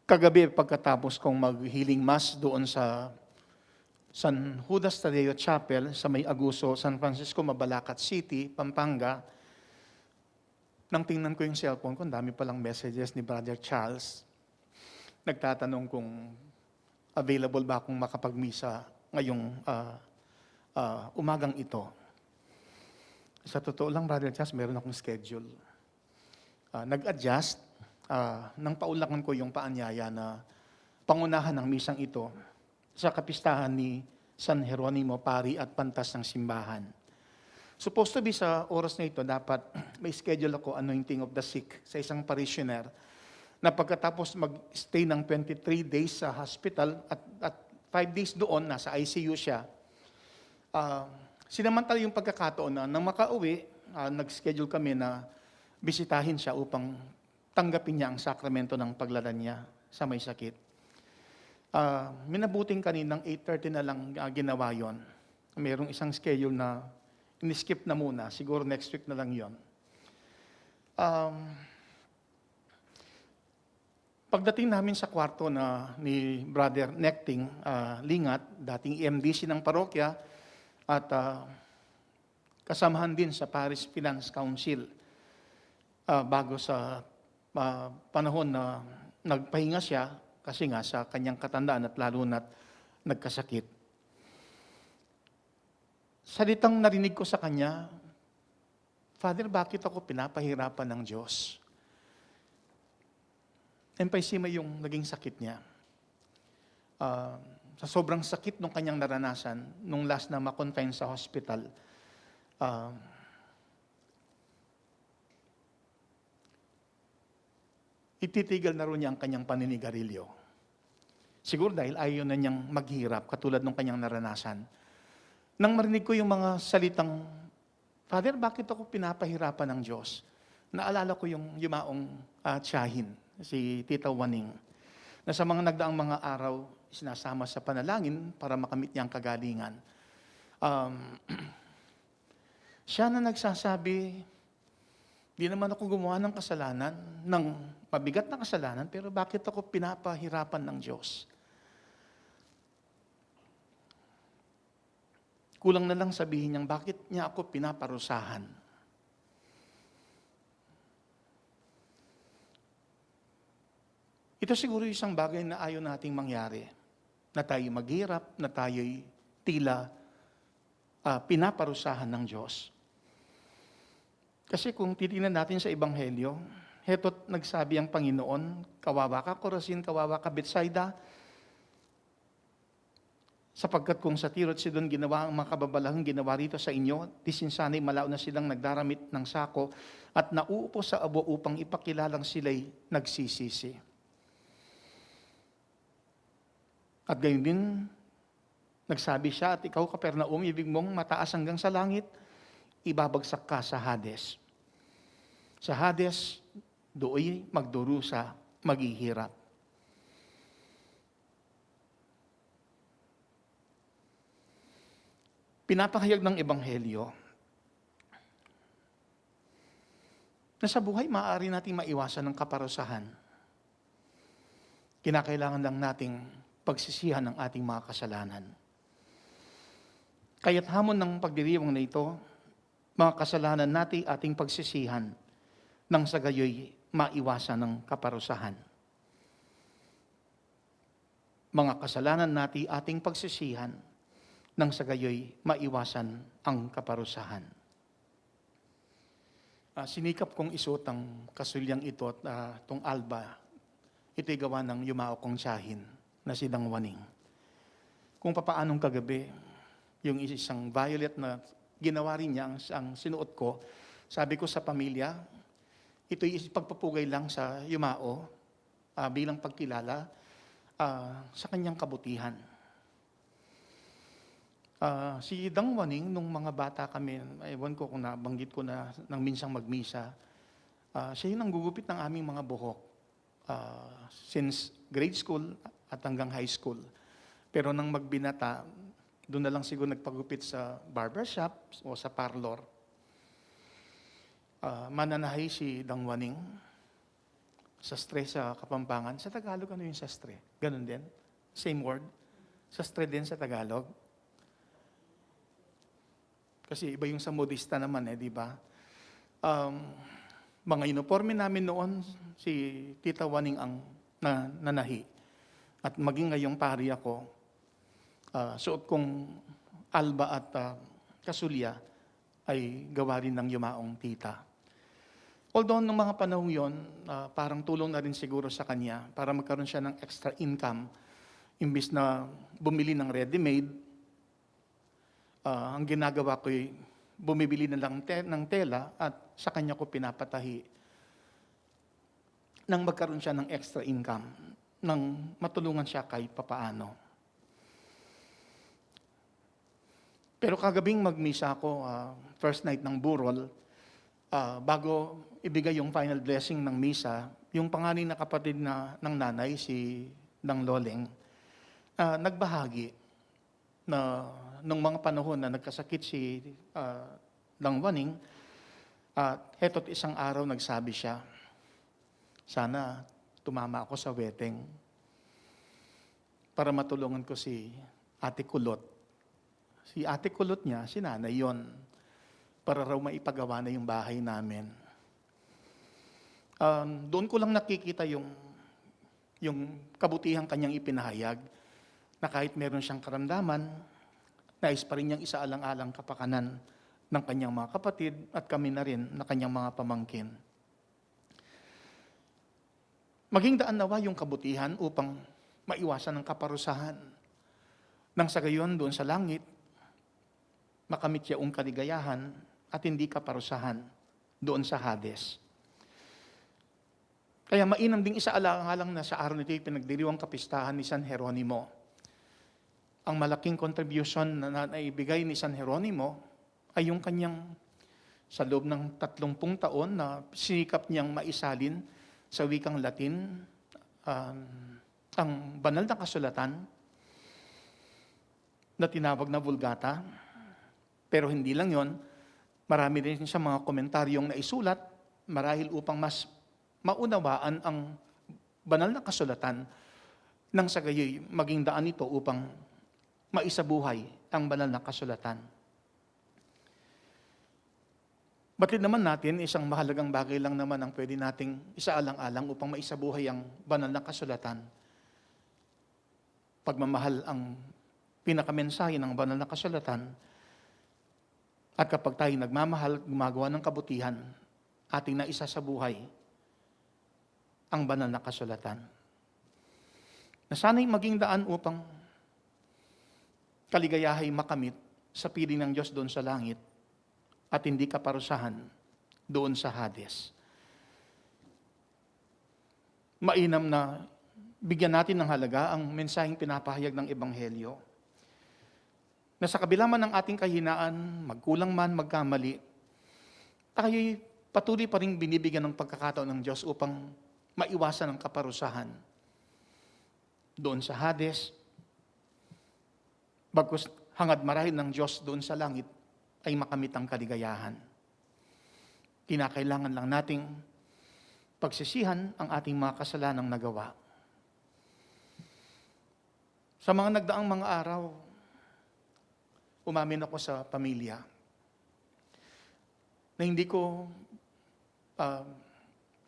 Kagabi pagkatapos kong mag-healing mass doon sa San Judas Tadeo Chapel sa May Aguso, San Francisco, Mabalacat City, Pampanga, nang tingnan ko yung cellphone ko, ang dami palang messages ni Brother Charles. Nagtatanong kung available ba akong makapagmisa ngayong umagang ito. Sa totoo lang, Brother Charles, meron akong schedule. Nag-adjust, nang paulakan ko yung paanyaya na pangunahan ng misang ito sa kapistahan ni San Jeronimo, pari at pantas ng simbahan. Supposed to be sa oras na ito, dapat may schedule ako, anointing of the sick, sa isang parishioner, na pagkatapos mag-stay ng 23 days sa hospital at 5 days doon, nasa ICU siya, sinamantala yung pagkakataon na nang makauwi, nag-schedule kami na bisitahin siya upang tanggapin niya ang sakramento ng paglalan niya sa may sakit. Minabuting kaninang 8:30 na lang ginawa yon. Mayroong isang schedule na in-skip na muna, siguro next week na lang yon. Pagdating namin sa kwarto ni Brother Necting Lingat, dating EMDC ng parokya, at kasamahan din sa Parish Finance Council, bago sa panahon na nagpahinga siya, kasi nga sa kanyang katandaan at lalo na't nagkasakit. Salitang narinig ko sa kanya, Father, bakit ako pinapahirapan ng Diyos? Emphysema yung naging sakit niya. Sa sobrang sakit nung kanyang naranasan, nung last na ma-confine sa hospital, ititigil na rin niya ang kanyang paninigarilyo. Siguro dahil ayaw na niyang maghirap, katulad nung kanyang naranasan. Nang marinig ko yung mga salitang, Father, bakit ako pinapahirapan ng Diyos? Naalala ko yung yumaong tiyahin, si Tita Waning, na sa mga nagdaang mga araw, sinasama sa panalangin para makamit niya ang kagalingan. Siya na nagsasabi, di naman ako gumawa ng kasalanan, ng mabigat na kasalanan, pero bakit ako pinapahirapan ng Diyos? Kulang na lang sabihin niyang, bakit niya ako pinaparusahan? Ito siguro isang bagay na ayaw nating mangyari, na tayo maghirap, na tayo'y tila pinaparusahan ng Diyos. Kasi kung titingnan natin sa Ebanghelyo, heto't nagsabi ang Panginoon, kawawa ka Chorazin, kawawa ka Betsaida, sapagkat kung sa Tiro at Sidon ginawa ang mga kababalahang ginawa rito sa inyo, tisinsanay malao na silang nagdaramit ng sako at nauupo sa abo upang ipakilalang sila'y nagsisisi. At gayon din, nagsabi siya, at ikaw Kapernaum, ibig mong mataas hanggang sa langit, ibabagsak ka sa Hades. Sa Hades, dooy magdurusa, maghihirap. Pinapahayag ng Ebanghelyo na sa buhay maaari nating maiwasan ng kaparusahan. Kinakailangan lang nating pagsisihan ng ating mga kasalanan. Kaya't hamon ng pagdiriwang na ito, mga kasalanan natin ating pagsisihan nang sa gayoy maiwasan ng kaparusahan. Mga kasalanan natin ating pagsisihan nang sa gayoy maiwasan ang kaparusahan. Sinikap kong isuot ang kasulyang ito at itong alba, ito'y gawa ng yumao kong tiyahin na si Dang Waning. Kung papaanong kagabi, yung isang violet na ginawa rin niya ang sinuot ko, sabi ko sa pamilya, ito'y pagpapugay lang sa yumao bilang pagkilala sa kanyang kabutihan. Si Dang Waning, nung mga bata kami, ewan ko kung nabanggit ko na nang minsang magmisa, siya yung nanggugupit ng aming mga buhok since grade school at hanggang high school. Pero nang magbinata, doon na lang siguro nagpagupit sa barbershop o sa parlor. Mananahay si Dang Waning. Sastre sa Kapampangan. Sa Tagalog, ano yung sastre? Ganun din? Same word? Sastre din sa Tagalog? Kasi iba yung sa modista naman di ba? Mga uniforme namin noon, si Tita Waning ang nanahi. At maging ngayong pari ako, suot kong alba at kasulya ay gawa rin ng yumaong tita. Although nung mga panahon yon, parang tulong na rin siguro sa kanya para magkaroon siya ng extra income, imbis na bumili ng ready-made, ang ginagawa ko ay bumibili na lang ng tela at sa kanya ko pinapatahi nang magkaroon siya ng extra income, nang matulungan siya kahit papaano. Pero kagabing magmisa ako, first night ng burol, bago ibigay yung final blessing ng misa, yung panganay na kapatid ng nanay, si Dang Loleng, nagbahagi na nung mga panahon na nagkasakit si Dang Waning, heto't isang araw nagsabi siya, sana tumama ako sa weteng para matulungan ko si Ate Kulot. Si Ate Kulot niya, si nanay yon, para raw maipagawa na yung bahay namin. Doon ko lang nakikita yung kabutihang kanyang ipinahayag, na kahit meron siyang karamdaman, nais pa rin niyang isaalang-alang kapakanan ng kanyang mga kapatid at kami na rin na kanyang mga pamangkin. Maging daan nawa yung kabutihan upang maiwasan ang kaparusahan. Nang sa gayon doon sa langit, makamit yaong kaligayahan at hindi kaparusahan doon sa Hades. Kaya mainam ding isaalang-alang na sa araw nito pinagdiriwang kapistahan ni San Jeronimo. Ang malaking contribution na naibigay ni San Jeronimo ay yung kanyang sa loob ng 30 taon na sinikap niyang maisalin sa wikang Latin ang banal na kasulatan na tinawag na Vulgata. Pero hindi lang yon, marami din siya mga komentaryong naisulat marahil upang mas maunawaan ang banal na kasulatan nang sa gayoy maging daan ito upang maisabuhay ang banal na kasulatan. Batid naman natin, isang mahalagang bagay lang naman ang pwede nating isaalang-alang upang maisabuhay ang banal na kasulatan. Pagmamahal ang pinakamensahe ng banal na kasulatan, at kapag tayo nagmamahal, gumagawa ng kabutihan, ating naisa sa buhay ang banal na kasulatan. Na sana'y maging daan upang kaligayahay makamit sa piling ng Diyos doon sa langit at hindi kaparusahan doon sa Hades. Mainam na bigyan natin ng halaga ang mensaheng pinapahayag ng Ebanghelyo. Na sa kabila man ng ating kahinaan, magkulang man, magkamali, tayo'y patuloy pa rin binibigyan ng pagkakataon ng Diyos upang maiwasan ang kaparusahan doon sa Hades. Bagkus hangad marahil ng Diyos doon sa langit ay makamit ang kaligayahan. Kinakailangan lang nating pagsisihan ang ating mga kasalanang nagawa. Sa mga nagdaang mga araw, umamin ako sa pamilya na hindi ko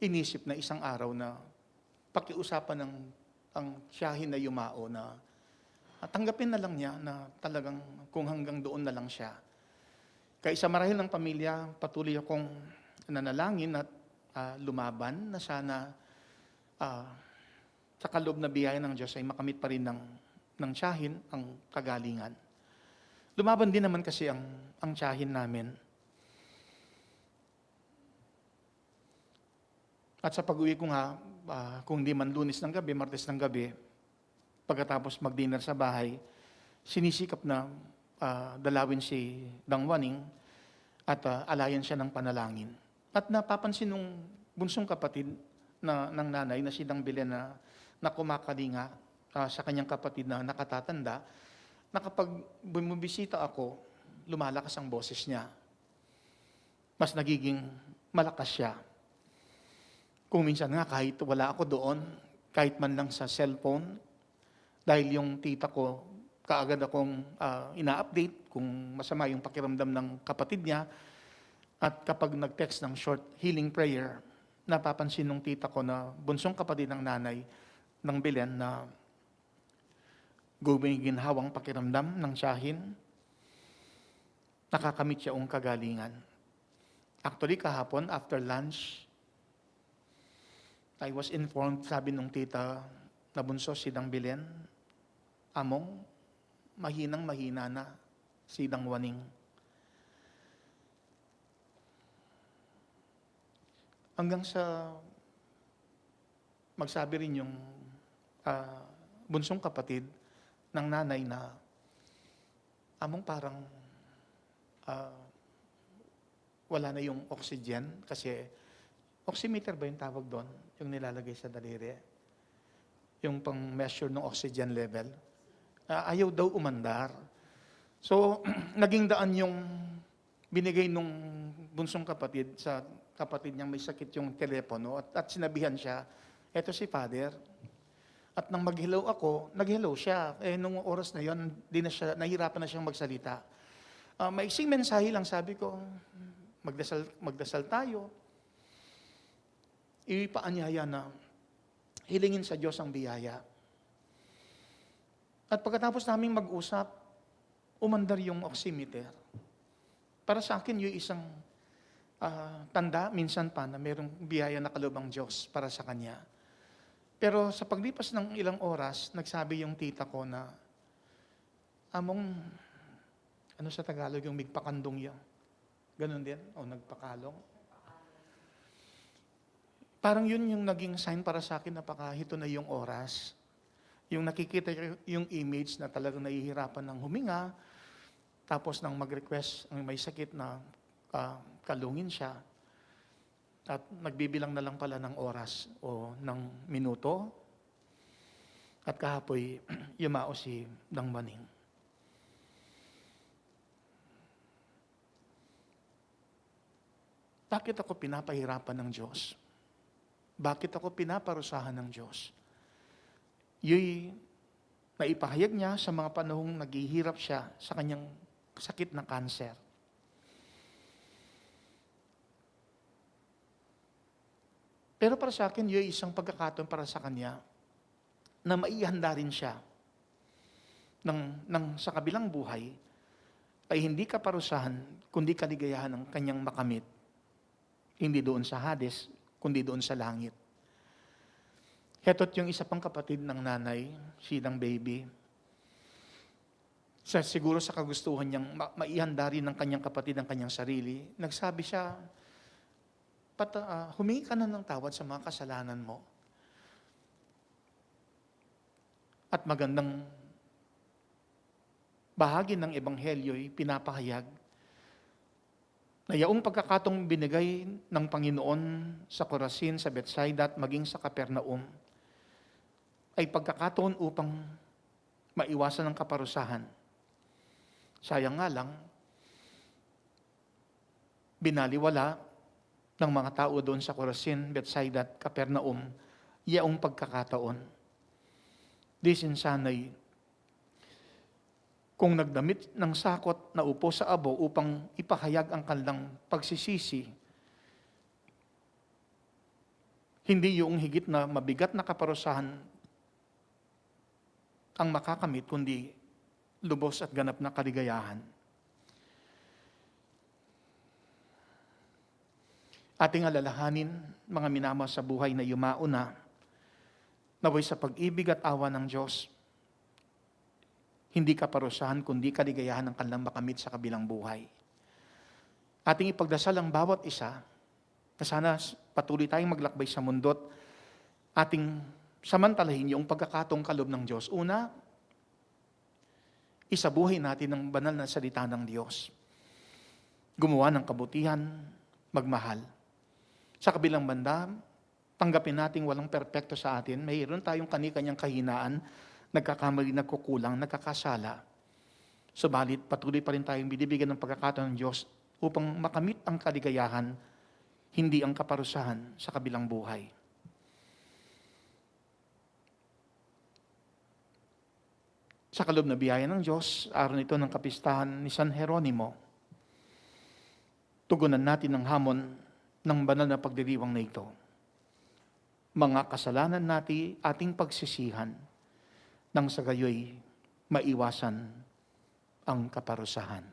inisip na isang araw na pakiusapan ng ang tiyahin na yumao na tanggapin na lang niya na talagang kung hanggang doon na lang siya. Kaya sa marahil ng pamilya, patuloy akong nanalangin at lumaban na sana sa kaloob na biyaya ng Diyos ay makamit pa rin ng tiyahin ang kagalingan. Lumaban din naman kasi ang tiyahin namin. At sa pag-uwi ko nga, kung di man Lunes ng gabi, Martes ng gabi, pagkatapos mag-dinner sa bahay, sinisikap na dalawin si Dang Waning at alayan siya ng panalangin. At napapansin nung bunsong kapatid ng nanay na si Dang Belen na kumakalinga sa kanyang kapatid na nakatatanda, na kapag bumibisita ako, lumalakas ang boses niya. Mas nagiging malakas siya. Kung minsan nga kahit wala ako doon, kahit man lang sa cellphone, dahil yung tita ko, kaagad akong ina-update kung masama yung pakiramdam ng kapatid niya. At kapag nag-text ng short healing prayer, napapansin ng tita ko na bunsong kapatid ng nanay ng Belen na gumiginhawang pakiramdam ng tiyahin, nakakamit siya ang kagalingan. Actually, kahapon, after lunch, I was informed, sabi nung tita na bunso, sidang Belen, among, mahina na, sidang waning. Hanggang sa magsabi rin yung bunsong kapatid ng nanay na among parang wala na yung oxygen kasi oximeter ba yung tawag doon? Yung nilalagay sa daliri? Yung pang-measure ng oxygen level. Ayaw daw umandar. So, naging daan yung binigay nung bunsong kapatid sa kapatid niyang may sakit yung telepono at sinabihan siya, eto si Father. At nang mag-hello ako, nag-hello siya. Nung oras na yon, nahirapan na siyang magsalita. Maiksing mensahe lang, sabi ko, magdasal tayo. Ipaanyaya na hilingin sa Diyos ang biyaya. At pagkatapos naming mag-usap, umandar yung oximeter. Para sa akin, yung isang tanda, minsan pa, na mayroong biyaya na kaloob ang Diyos para sa Kanya. Pero sa paglipas ng ilang oras, nagsabi yung tita ko na, among, ano sa Tagalog yung migpakandong yan? Ganon din? O nagpakalong? Parang yun yung naging sign para sa akin na hito na yung oras. Yung nakikita yung image na talagang nahihirapan ng huminga, tapos nang mag-request ang may sakit na kalungin siya, at nagbibilang na lang pala ng oras o ng minuto, at kahapoy yumao si Dang Maning. Bakit ako pinapahirapan ng Diyos? Bakit ako pinaparusahan ng Diyos? Yo'y naipahayag niya sa mga panahong naghihirap siya sa kanyang sakit na kanser. Pero para sa akin, yo'y isang pagkakataon para sa kanya na maihanda rin siya ng sa kabilang buhay ay hindi kaparusahan, kundi kaligayahan ng kanyang makamit. Hindi doon sa Hades, kundi doon sa langit. Heto't yung isa pang kapatid ng nanay, sidang baby. Siguro sa kagustuhan niyang maihanda rin ng kanyang kapatid ang kanyang sarili, nagsabi siya, humingi ka na ng tawad sa mga kasalanan mo. At magandang bahagi ng Ebanghelyo'y pinapahayag na yaong pagkakatong binigay ng Panginoon sa Corazin, sa Bethsaida at maging sa Capernaum ay pagkakataon upang maiwasan ang kaparusahan. Sayang nga lang, binaliwala ng mga tao doon sa Corazin, Bethsaida at Capernaum yaong pagkakataon. Di sinsanay kung nagdamit ng sakot na upo sa abo upang ipahayag ang kanilang pagsisisi, hindi yung higit na mabigat na kaparusahan ang makakamit, kundi lubos at ganap na kaligayahan. Ating alalahanin, mga minamahal sa buhay na yumao na, naway sa pag-ibig at awa ng Diyos, hindi kaparusahan, kundi kaligayahan ng kanilang makamit sa kabilang buhay. Ating ipagdasal ang bawat isa na sana patuloy tayong maglakbay sa mundo't ating samantalahin yung pagkakataong kaloob ng Diyos. Una, isabuhay natin ang banal na salita ng Diyos. Gumawa ng kabutihan, magmahal. Sa kabilang banda, tanggapin natin walang perpekto sa atin. Mayroon tayong kani-kanyang kahinaan, nagkakamali, nagkukulang, nagkakasala. Subalit, patuloy pa rin tayong binibigyan ng pagkakataon ng Diyos upang makamit ang kaligayahan, hindi ang kaparusahan sa kabilang buhay. Sa kaloob na biyaya ng Diyos, araw nito ng kapistahan ni San Jeronimo, tugunan natin ang hamon ng banal na pagdiriwang na ito. Mga kasalanan natin ating pagsisihan nang sa gayoy maiwasan ang kaparusahan.